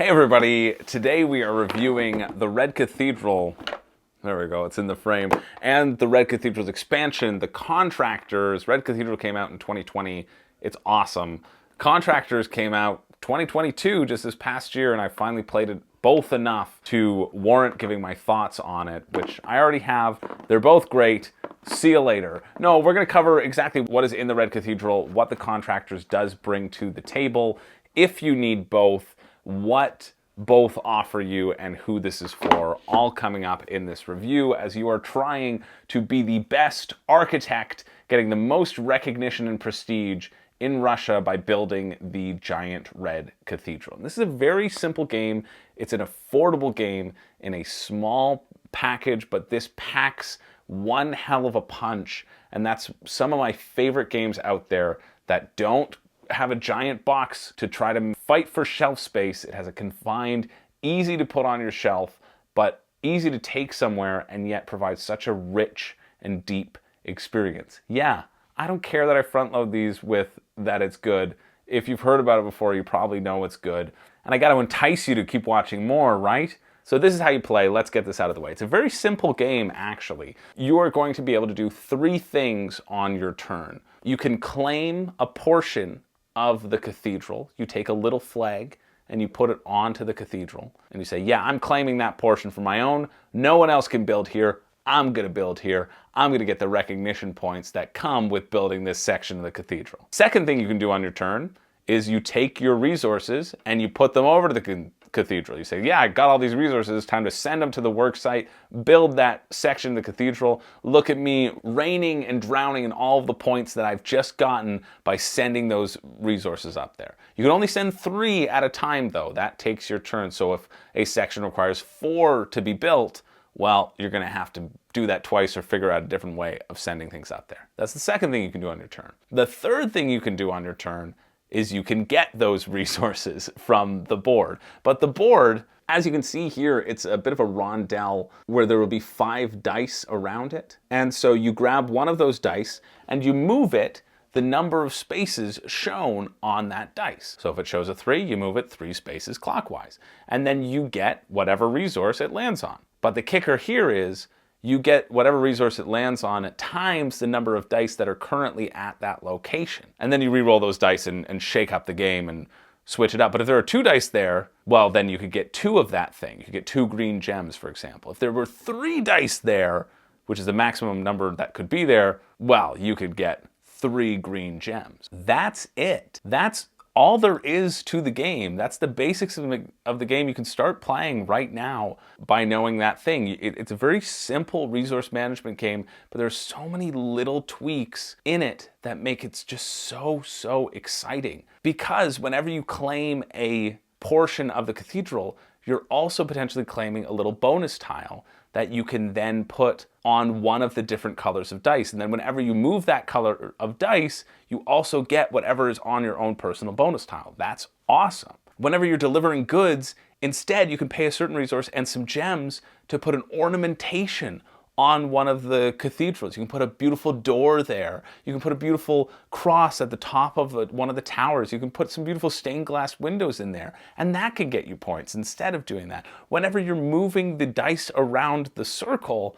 Hey everybody, today we are reviewing the Red Cathedral, there we go, it's in the frame, and the Red Cathedral's expansion, the Contractors. Red Cathedral came out in 2020, it's awesome. Contractors came out 2022, just this past year, and I finally played it both enough to warrant giving my thoughts on it, which I already have. They're both great. See you later. No, we're going to cover exactly what is in the Red Cathedral, what the Contractors does bring to the table, if you need both, what both offer you, and who this is for, all coming up in this review as you are trying to be the best architect, getting the most recognition and prestige in Russia by building the giant Red Cathedral. And this is a very simple game. It's an affordable game in a small package, but this packs one hell of a punch, and that's some of my favorite games out there that don't have a giant box to try to fight for shelf space. It has a confined, easy to put on your shelf, but easy to take somewhere, and yet provides such a rich and deep experience. Yeah, I don't care that I front load these with that it's good. If you've heard about it before, you probably know it's good. And I got to entice you to keep watching more, right? So this is how you play. Let's get this out of the way. It's a very simple game, actually. You are going to be able to do three things on your turn. You can claim a portion of the cathedral. You take a little flag and you put it onto the cathedral and you say, yeah, I'm claiming that portion for my own. No one else can build here. I'm going to build here. I'm going to get the recognition points that come with building this section of the cathedral. Second thing you can do on your turn is you take your resources and you put them over to the cathedral. You say, yeah, I got all these resources. It's time to send them to the work site, build that section of the cathedral. Look at me raining and drowning in all of the points that I've just gotten by sending those resources up there. You can only send 3 at a time, though. That takes your turn. So if a section requires 4 to be built, well, you're going to have to do that twice or figure out a different way of sending things up there. That's the second thing you can do on your turn. The third thing you can do on your turn is you can get those resources from the board. But the board, as you can see here, it's a bit of a rondel where there will be 5 dice around it. And so you grab one of those dice and you move it the number of spaces shown on that dice. So if it shows a 3, you move it 3 spaces clockwise. And then you get whatever resource it lands on. But the kicker here is you get whatever resource it lands on at times the number of dice that are currently at that location. And then you re-roll those dice and shake up the game and switch it up. But if there are 2 dice there, well, then you could get 2 of that thing. You could get 2 green gems, for example. If there were 3 dice there, which is the maximum number that could be there, well, you could get 3 green gems. That's it. That's all there is to the game. That's the basics of the game. You can start playing right now by knowing that thing. It's a very simple resource management game, but there's so many little tweaks in it that make it just so exciting. Because whenever you claim a portion of the cathedral, you're also potentially claiming a little bonus tile that you can then put on one of the different colors of dice. And then whenever you move that color of dice, you also get whatever is on your own personal bonus tile. That's awesome. Whenever you're delivering goods, instead you can pay a certain resource and some gems to put an ornamentation on one of the cathedrals. You can put a beautiful door there. You can put a beautiful cross at the top of one of the towers. You can put some beautiful stained glass windows in there, and that can get you points instead of doing that. Whenever you're moving the dice around the circle,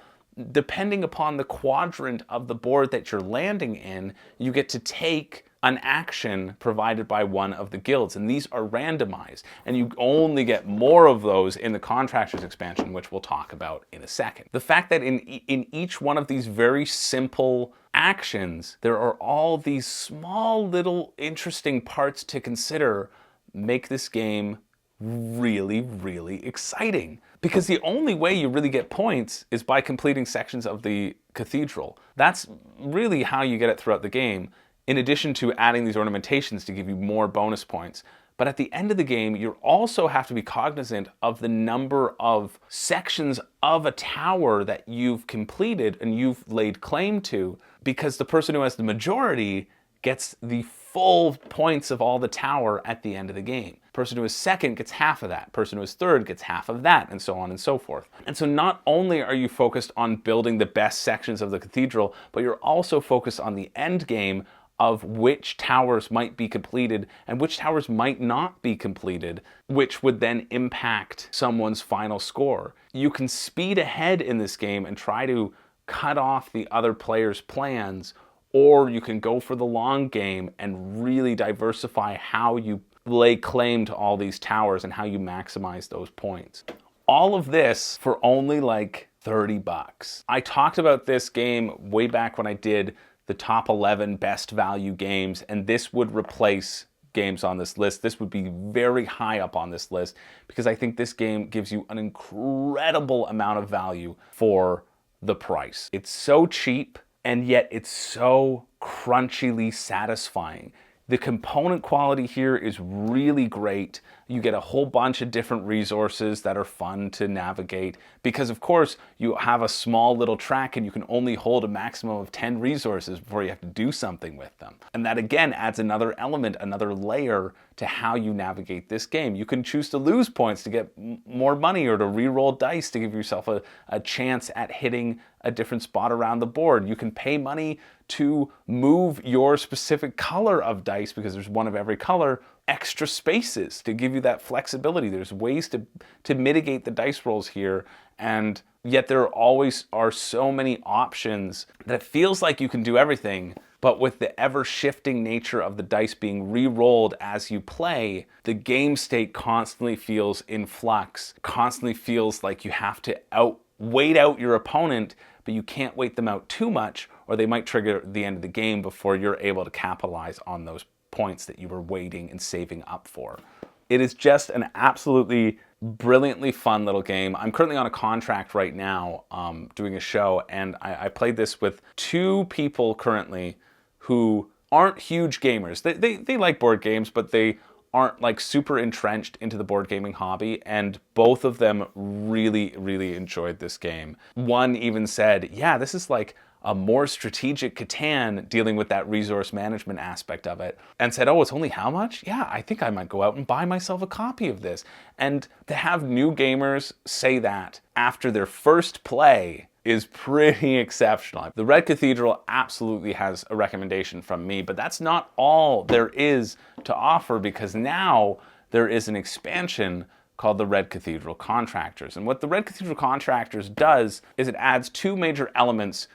depending upon the quadrant of the board that you're landing in, you get to take an action provided by one of the guilds, and these are randomized, and you only get more of those in the Contractors Expansion, which we'll talk about in a second. The fact that in each one of these very simple actions, there are all these small little interesting parts to consider make this game really exciting. Because the only way you really get points is by completing sections of the cathedral. That's really how you get it throughout the game, in addition to adding these ornamentations to give you more bonus points. But at the end of the game, you also have to be cognizant of the number of sections of a tower that you've completed and you've laid claim to, because the person who has the majority gets the full points of all the tower at the end of the game. Person who is second gets half of that. Person who is third gets half of that, and so on and so forth. And so not only are you focused on building the best sections of the cathedral, but you're also focused on the end game of which towers might be completed and which towers might not be completed, which would then impact someone's final score. You can speed ahead in this game and try to cut off the other player's plans, or you can go for the long game and really diversify how you lay claim to all these towers and how you maximize those points. All of this for only like $30. I talked about this game way back when I did the top 11 best value games, and this would replace games on this list. This would be very high up on this list because I think this game gives you an incredible amount of value for the price. It's so cheap, and yet it's so crunchily satisfying. The component quality here is really great. You get a whole bunch of different resources that are fun to navigate because, of course, you have a small little track and you can only hold a maximum of 10 resources before you have to do something with them. And that, again, adds another element, another layer to how you navigate this game. You can choose to lose points to get more money or to re-roll dice to give yourself a chance at hitting a different spot around the board. You can pay money to move your specific color of dice because there's one of every color, extra spaces to give you that flexibility. There's ways to mitigate the dice rolls here, and yet there always are so many options that it feels like you can do everything. But with the ever-shifting nature of the dice being re-rolled as you play, the game state constantly feels in flux, constantly feels like you have to wait out your opponent, but you can't wait them out too much or they might trigger the end of the game before you're able to capitalize on those points that you were waiting and saving up for. It is just an absolutely brilliantly fun little game. I'm currently on a contract right now doing a show, and I played this with two people currently who aren't huge gamers. They like board games, but they aren't like super entrenched into the board gaming hobby, and both of them really, really enjoyed this game. One even said, yeah, this is like a more strategic Catan, dealing with that resource management aspect of it, and said, oh, it's only how much? Yeah, I think I might go out and buy myself a copy of this. And to have new gamers say that after their first play is pretty exceptional. The Red Cathedral absolutely has a recommendation from me, but that's not all there is to offer, because now there is an expansion called the Red Cathedral Contractors. And what the Red Cathedral Contractors does is it adds two major elements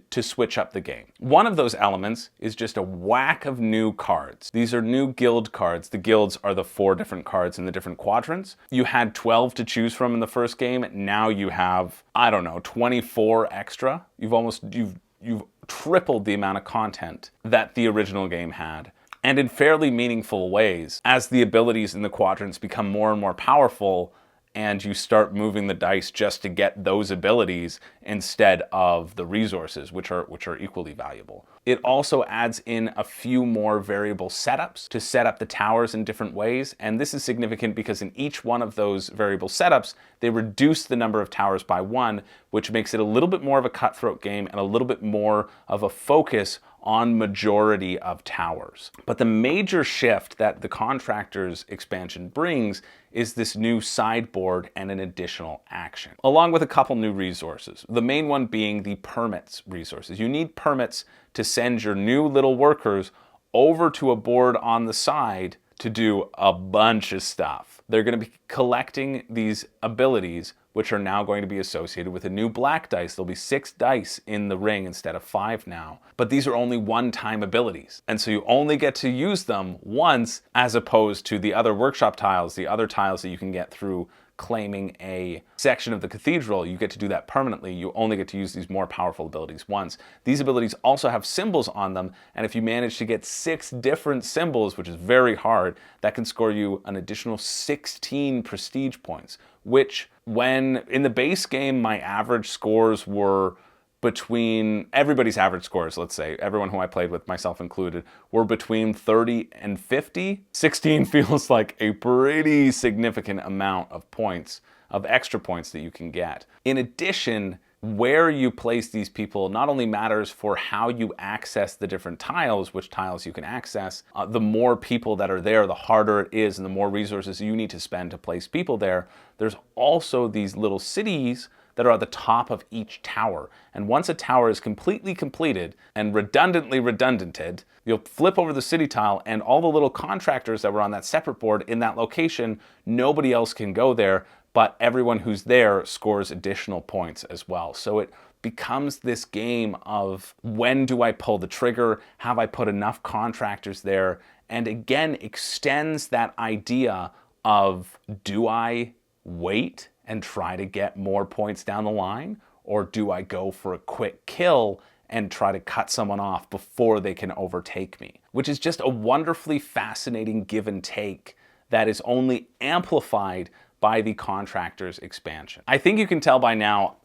to switch up the game. One of those elements is just a whack of new cards. These are new guild cards. The guilds are the 4 different cards in the different quadrants. You had 12 to choose from in the first game. Now you have, I don't know, 24 extra. You've tripled the amount of content that the original game had. And in fairly meaningful ways, as the abilities in the quadrants become more and more powerful, and you start moving the dice just to get those abilities instead of the resources, which are equally valuable. It also adds in a few more variable setups to set up the towers in different ways, and this is significant because in each one of those variable setups, they reduce the number of towers by 1, which makes it a little bit more of a cutthroat game and a little bit more of a focus on majority of towers. But the major shift that the Contractors expansion brings is this new sideboard and an additional action, along with a couple new resources. The main one being the permits resources. You need permits to send your new little workers over to a board on the side to do a bunch of stuff. They're going to be collecting these abilities, which are now going to be associated with a new black dice. There'll be 6 dice in the ring instead of 5 now. But these are only one-time abilities. And so you only get to use them once, as opposed to the other workshop tiles, the other tiles that you can get through claiming a section of the cathedral. You get to do that permanently. You only get to use these more powerful abilities once. These abilities also have symbols on them, and if you manage to get 6 different symbols, which is very hard, that can score you an additional 16 prestige points, which, when in the base game my average scores were between, everybody's average scores, let's say, everyone who I played with, myself included, were between 30 and 50. 16 feels like a pretty significant amount of points, of extra points that you can get. In addition, where you place these people not only matters for how you access the different tiles, which tiles you can access. The more people that are there, the harder it is, and the more resources you need to spend to place people there. There's also these little cities that are at the top of each tower. And once a tower is completely completed and redundantly redundanted, you'll flip over the city tile and all the little contractors that were on that separate board in that location, nobody else can go there, but everyone who's there scores additional points as well. So it becomes this game of, when do I pull the trigger? Have I put enough contractors there? And again, extends that idea of, do I wait and try to get more points down the line? Or do I go for a quick kill and try to cut someone off before they can overtake me? Which is just a wonderfully fascinating give and take that is only amplified by the Contractors expansion. I think you can tell by now,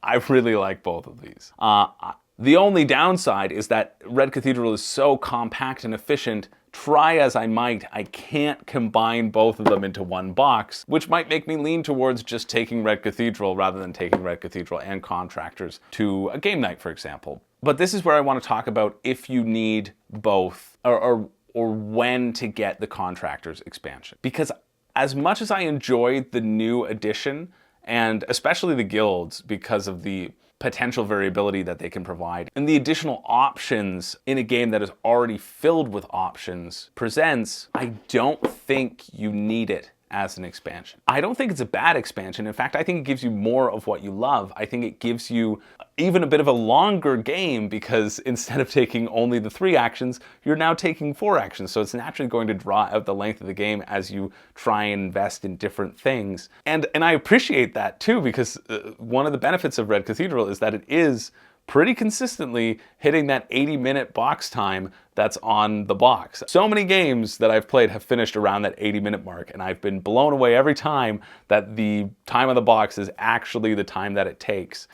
I really like both of these. The only downside is that Red Cathedral is so compact and efficient. Try as I might, I can't combine both of them into one box, which might make me lean towards just taking Red Cathedral rather than taking Red Cathedral and Contractors to a game night, for example. But this is where I want to talk about if you need both, or when to get the Contractors expansion. Because as much as I enjoyed the new edition, and especially the guilds because of the potential variability that they can provide, and the additional options in a game that is already filled with options presents, I don't think you need it as an expansion. I don't think it's a bad expansion. In fact, I think it gives you more of what you love. I think it gives you even a bit of a longer game, because instead of taking only the 3 actions, you're now taking 4 actions. So it's naturally going to draw out the length of the game as you try and invest in different things. And I appreciate that too, because one of the benefits of Red Cathedral is that it is pretty consistently hitting that 80-minute box time that's on the box. So many games that I've played have finished around that 80-minute mark, and I've been blown away every time that the time on the box is actually the time that it takes.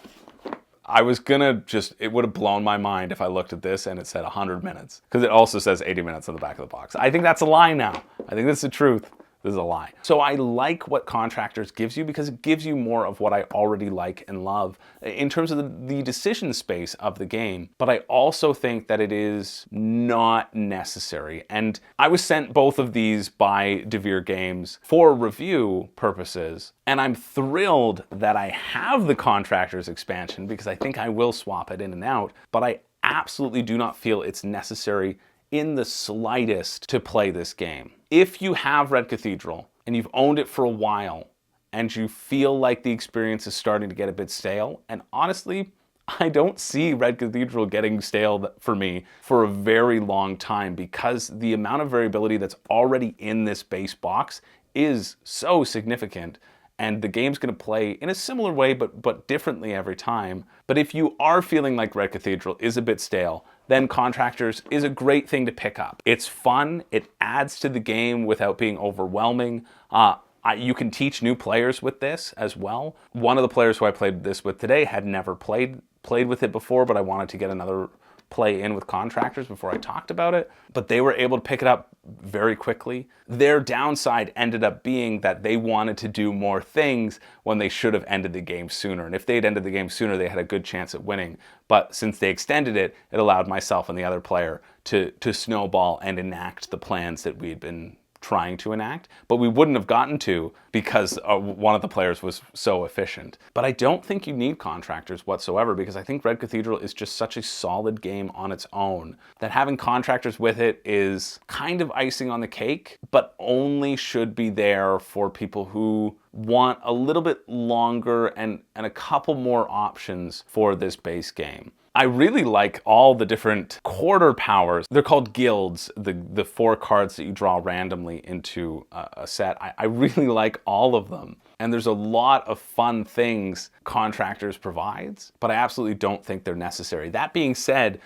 I was gonna it would have blown my mind if I looked at this and it said 100 minutes, because it also says 80 minutes on the back of the box. I think that's a lie now. I think that's the truth. This is a lie. So I like what Contractors gives you because it gives you more of what I already like and love in terms of the decision space of the game. But I also think that it is not necessary. And I was sent both of these by Devere Games for review purposes. And I'm thrilled that I have the Contractors expansion, because I think I will swap it in and out. But I absolutely do not feel it's necessary in the slightest to play this game. If you have Red Cathedral and you've owned it for a while and you feel like the experience is starting to get a bit stale, and honestly, I don't see Red Cathedral getting stale for me for a very long time, because the amount of variability that's already in this base box is so significant. And the game's going to play in a similar way, but differently every time. But if you are feeling like Red Cathedral is a bit stale, then Contractors is a great thing to pick up. It's fun. It adds to the game without being overwhelming. You can teach new players with this as well. One of the players who I played this with today had never played with it before, but I wanted to get another play in with Contractors before I talked about it, but they were able to pick it up very quickly. Their downside ended up being that they wanted to do more things when they should have ended the game sooner. And if they'd ended the game sooner, they had a good chance at winning. But since they extended it, it allowed myself and the other player to snowball and enact the plans that we had been trying to enact, but we wouldn't have gotten to because one of the players was so efficient. But I don't think you need Contractors whatsoever, because I think Red Cathedral is just such a solid game on its own that having Contractors with it is kind of icing on the cake, but only should be there for people who want a little bit longer and a couple more options for this base game. I really like all the different quarter powers. They're called guilds, the 4 cards that you draw randomly into a set. I really like all of them. And there's a lot of fun things Contractors provides, but I absolutely don't think they're necessary. That being said,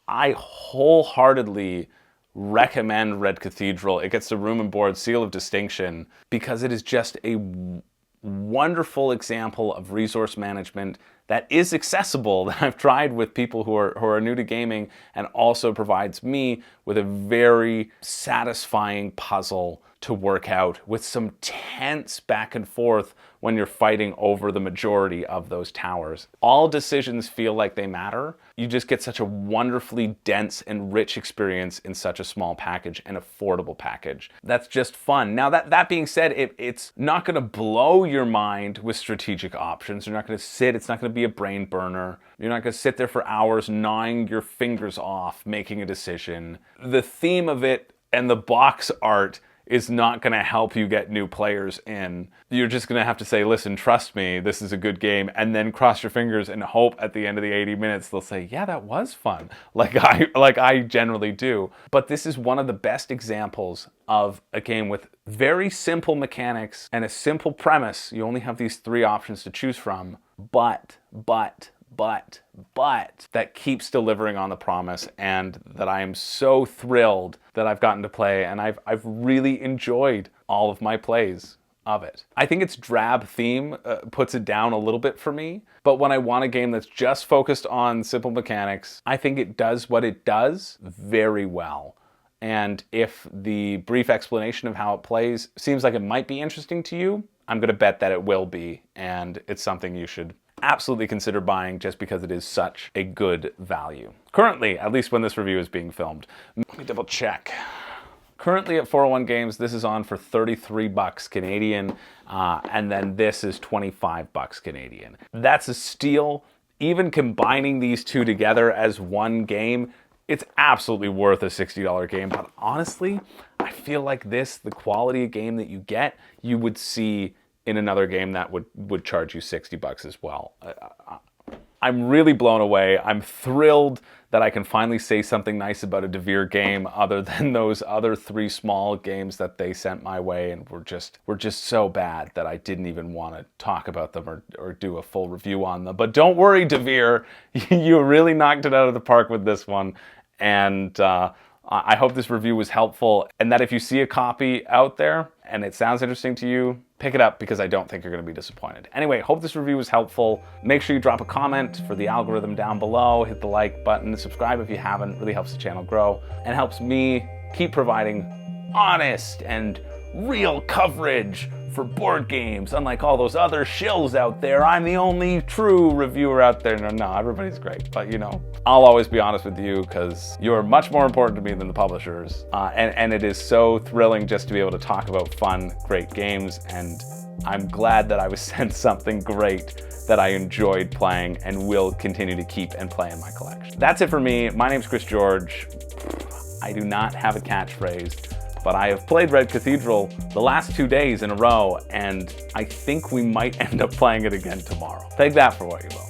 I wholeheartedly recommend Red Cathedral. It gets the Room and Board seal of distinction because it is just a wonderful example of resource management that is accessible, that I've tried with people who are new to gaming, and also provides me with a very satisfying puzzle to work out with some tense back and forth when you're fighting over the majority of those towers. All decisions feel like they matter. You just get such a wonderfully dense and rich experience in such a small package, an affordable package. That's just fun. Now that being said, it's not gonna blow your mind mind with strategic options. You're not going to sit, it's not going to be a brain burner. You're not going to sit there for hours gnawing your fingers off, making a decision. The theme of it and the box art is not going to help you get new players in. You're just going to have to say, listen, trust me, this is a good game, and then cross your fingers and hope at the end of the 80 minutes they'll say, yeah, that was fun, like I generally do. But this is one of the best examples of a game with very simple mechanics and a simple premise. You only have these 3 options to choose from, but that keeps delivering on the promise, and that I am so thrilled that I've gotten to play, and I've really enjoyed all of my plays of it. I think its drab theme puts it down a little bit for me, but when I want a game that's just focused on simple mechanics, I think it does what it does very well. And if the brief explanation of how it plays seems like it might be interesting to you, I'm going to bet that it will be, and it's something you should absolutely consider buying just because it is such a good value. Currently, at least when this review is being filmed. Let me double check. Currently at 401 Games, this is on for 33 bucks Canadian, and then this is 25 bucks Canadian. That's a steal. Even combining these two together as one game, it's absolutely worth a $60 game. But honestly, I feel like this, the quality of game that you get, you would see in another game that would charge you 60 bucks as well. I'm really blown away. I'm thrilled that I can finally say something nice about a Devere game other than those other 3 small games that they sent my way and were just so bad that I didn't even want to talk about them or do a full review on them. But don't worry, Devere, you really knocked it out of the park with this one. And I hope this review was helpful, and that if you see a copy out there and it sounds interesting to you, pick it up, because I don't think you're going to be disappointed. Anyway, hope this review was helpful. Make sure you drop a comment for the algorithm down below, hit the like button, subscribe if you haven't. It really helps the channel grow and helps me keep providing honest and real coverage for board games. Unlike all those other shills out there, I'm the only true reviewer out there. No, everybody's great, but you know, I'll always be honest with you because you're much more important to me than the publishers. And it is so thrilling just to be able to talk about fun, great games, and I'm glad that I was sent something great that I enjoyed playing and will continue to keep and play in my collection. That's it for me. My name's Chris George. I do not have a catchphrase, but I have played Red Cathedral the last 2 days in a row, and I think we might end up playing it again tomorrow. Take that for what you will.